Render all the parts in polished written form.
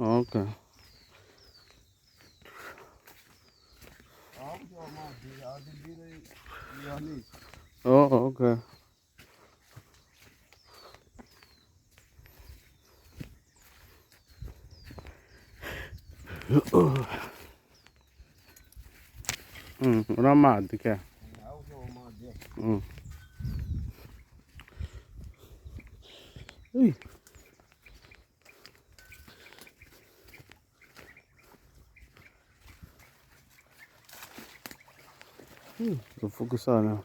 Okay. Oh, okay. Una mati ke. Ei. Fokusana.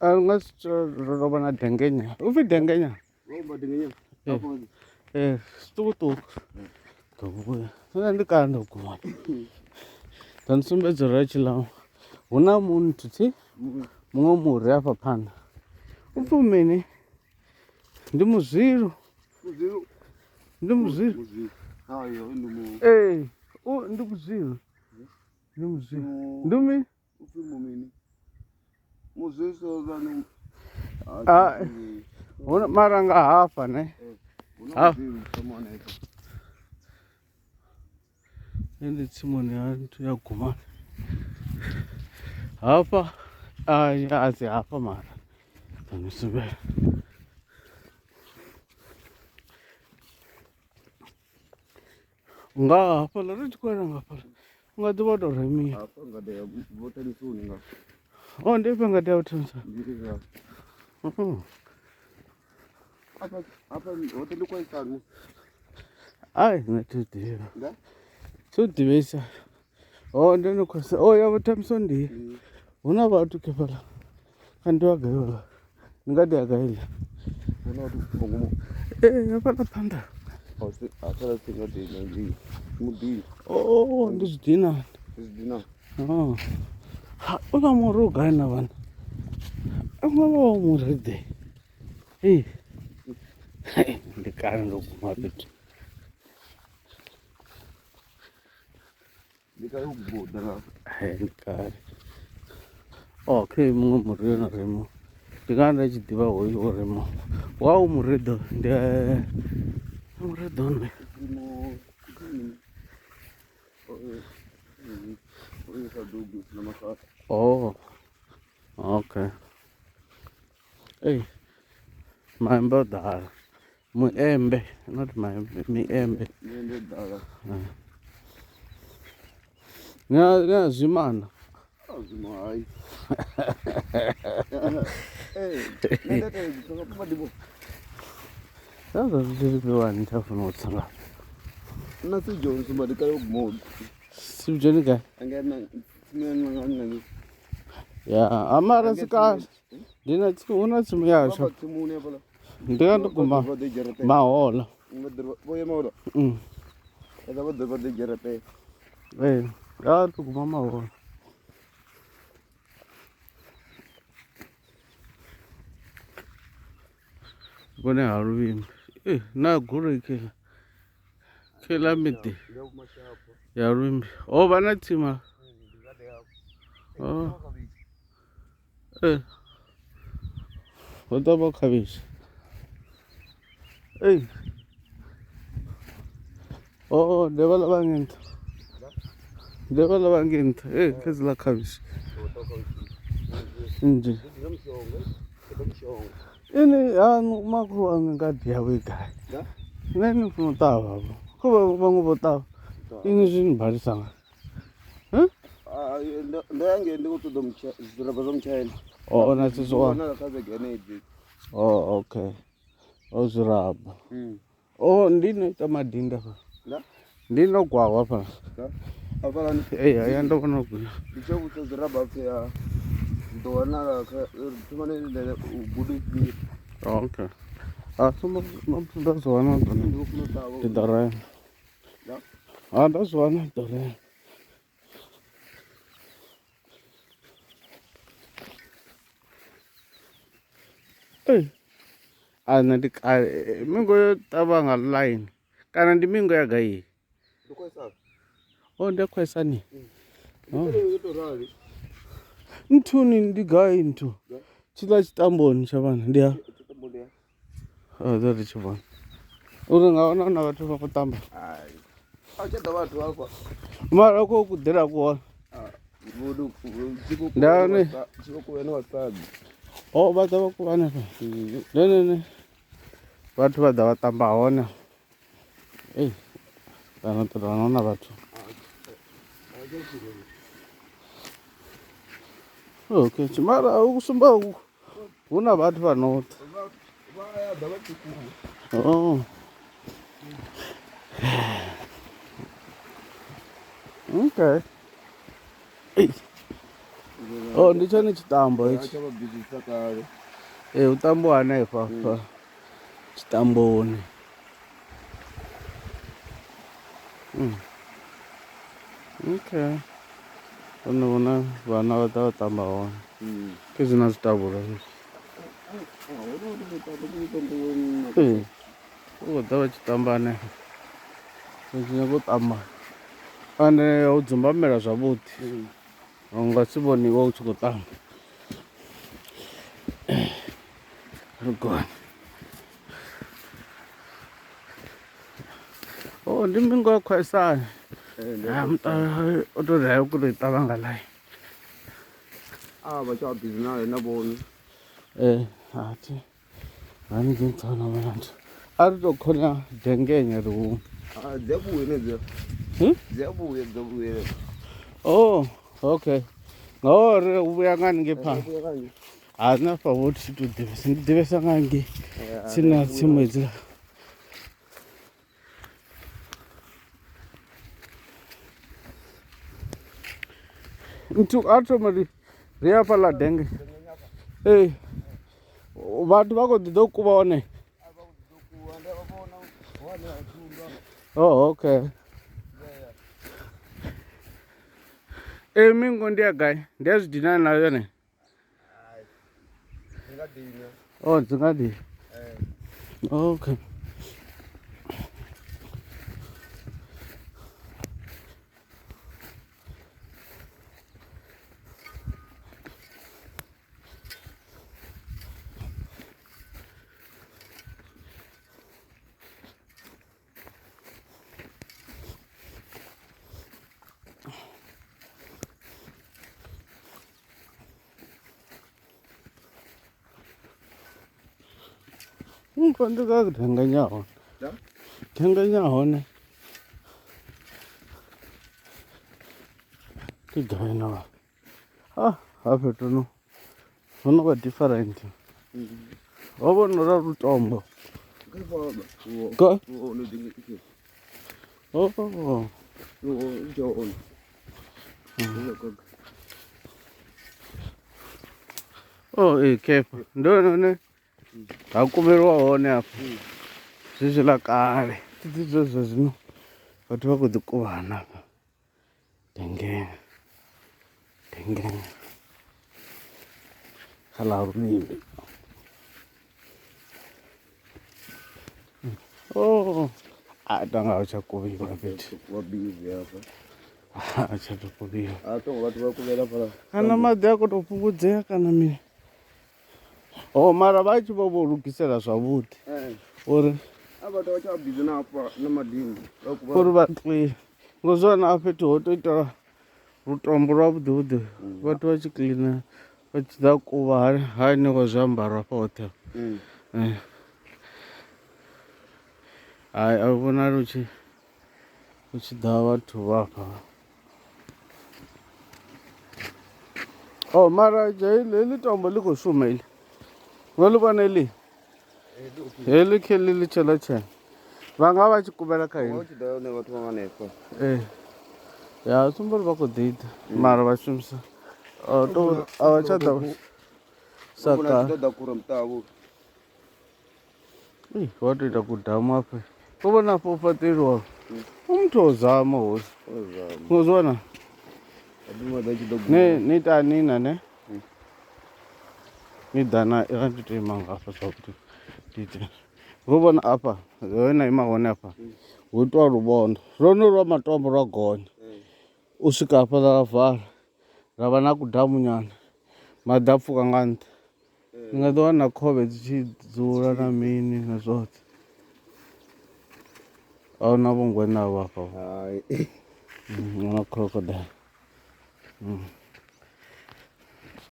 Ngas roba na dengenya. Uvi dengenya. Roba dengenya. Stutu. Tuwe. Sona ndikanda kuma. Dan sumbedza rachila. Una muntu ti mumwe muri apa pana. Upfumene. Ndi muzviro. Ndi muzviro. Hayo ndumu. Ndi muzviro. Ndi muzviro. Ndumi? Upfumene. Muzviro zanu. Una maranga hafa ne. Ndi tsimoni yantu yaguma. Hafa. Asi hafa mara. Tanisube. Nga hafa la richikwera ngapa. Nga divodo remi. Hafa nga de vota ni suni nga. Ndipe nga de utunsa. Ndiri nga. Apa vota ni kwa isanu. Ngatudira. Nga? Tudivisa. Ndino kwasa. Yavo tamsondi. Una vatu kepala. Kanti wagaiwa. Ngadi agaila. Una vatu kongumo. Yapala panda. Asala singa de nangi. Mudi. Ndizidina. Ndizidina. Una moro gaina van. Amalo murede. Ndikari ndokumapitu. Ndikari ukugoda nga. Ndikari. Okay, mumwe muriyo na remo. Ndikanda chidiva hoyo remo. Wao muredo. Muredo ne. Okay. Maembe dala. Muembe, not maembe, miembe. Miembe dala. Nga zimana. Zimai. Nendete ngapha dibo. Sasa zilipewa nitafuna utsanga. Nasi Jones madikalo mod. Sibjeni ka. Angena ngani. Ya, amara sika. Dina tsiku una tsimu yasho. Baba tsimu pala. Ndikanda kuma mahola. Boye mahola. Eda bade jarate. Ya tukuma mahola. Bone haruvini. Na gure ke. Kela miti. Ya rumbi. Vana tsima. Votava khavishi. Devala vangenta. Devala vangenta. Kezila khavishi. Nje. Makuru wangu ngadi yawe gai. Nani funotava hapo. Kuba vangu votava. Ini bharisanga. Ndo yange ndikutoda ziraba zomchayela. Nasizwa. Na kaze genedi. Okay. Ziraba. Ndinoita madinda pa. Ndinogwawa pa. Apala ni. Ayanda bona kuna. Ndichokuta ziraba pya. Ndona tumane ndele gudu bi. Okay. Suma ndazwana ndona. Ndidara. Ndazwana ndona. Mingo yo tabanga line. Kana ndi mingo ya gai. Ndikoisa. Oh, ndi khwaisani. Ndi khou to rali. Nthuni ndi gai nthu? Tshila tshitamboni tsha vhana ndi ha. Tshitambo ya. Ḓo ri tshi vhona. Uri nga wana na vhathu vha khou tamba. Hai. A tsha ḓa vhathu hafha. Mara khou kuḓela ku hone. Vhudu dziku Ndani? dziku wena wasabi. Oh, vha ḓa vha ku hanefha. Ne. Vhathu vha ḓa vha tamba hone. Kana ṱoḓana na vhathu. Okay, mara ukusumba huna vhathu vha noṱa. Vha ya ḓa vha tsikuwa. Oh. Okay. Oh, ndi tshone tshitambo Ya hetshi. tsha vha bvisisa kale. U tambiwa hanefha tshitamboni. Okay. Vhona vhana vha ḓa vha tamba hone. Ke zwina zwitabula hezwi. U khou ḓa vha tshi tamba hanefha. Zwi nyaga u tamba. Ane ho dzumbamela zwavhuḓi. U nga si vhoniwe u tshi khou tamba. Rugoni. Oh, ndi mbingo ya khwaisani. Muṱa o tou raya u tou i ṱavha nga ḽai. Vha tsha bizi nayo na vhone. Athi. Hani ke ntsana vhana nthu. A ri tou khona dengenya ri hume. Dzi a vhuya nedzi. Dzi a vhuya. Oh, okay. Ngauri u vhuya nga haningei phanḓa. Hanefha vho thi tu ḓivhesa. Ndi ḓivhesa nga hangei tsini na tsimu hedziḽa. Nthu a thoma ri hafhaḽa denge. Vhathu vha khou ḓi ḓo kuvha hone. Oh, okay. Mingo ndi ya gai? Ndi ya zwidina na yone? Oh, dzi nga dina. Okay. Ndi nga dengenya hone. Dengenya hone. Ke gai na. Ha fhethu no. Ho no vha different. Ho vhona ra lutombo. Ka? Kefa. Ndo ha kumeliwa hone hafha. Zwezwiḽa kale. Thi zwezwo zwino vhathu vha khou ḓi kuvhana hafha. Dengenya. Kha ḽa Luvhili. A tanga hu tsha kuvhiwa fhethu. A tsha tou kuvhiwa. Kana maḓi a khou tou fhungudzea kana mini. Mara vha tshi vho lugisela zwavhuḓi. Uri vhathu vha tsha bizi na hafha na madindi. Uri vha clean. Ngo zwana fhethu ho tou itelwa lutombo lwavhuḓi. Vhathu vha tshi cleaner. Vha tshi ḓa kuvha hanefho zwiambaro hafha hoṱhe. A vhonali hu tshi ḓa vhathu vhafha. Mara heḽi tombo ḽi khou shuma heḽi. Ngo ḽi vhona heḽi? Heḽi khe ḽi tshena. Vha nga vha tshi kuvhela kha heḽi. Ya sumba uri vha khou ḓi ita. Mara vha shumisa. A vha tsha ḓa saka. Vha tou ita kudamu hafha. U vhona hafha u fhaṱeliwa. Muthu o zama hoyu. Ngo zwona? Ni ita nina ne? Ni ḓa na ndi tou ima nga hafha zwavhuḓi. Ngo vhona hafha. He na ima hone hafha. Hu itiwa luvhondo. Lwone lwa matombo lwa gonya. u swika hafhaḽa ha vala ra vha na kudamu nyana maḓi a pfhuka nga nṱha ni nga ḓi wana khovhe dzi tshi dzula na mini na zwoṱhe ahuna vho ngweṋavho hafha hai na crocodile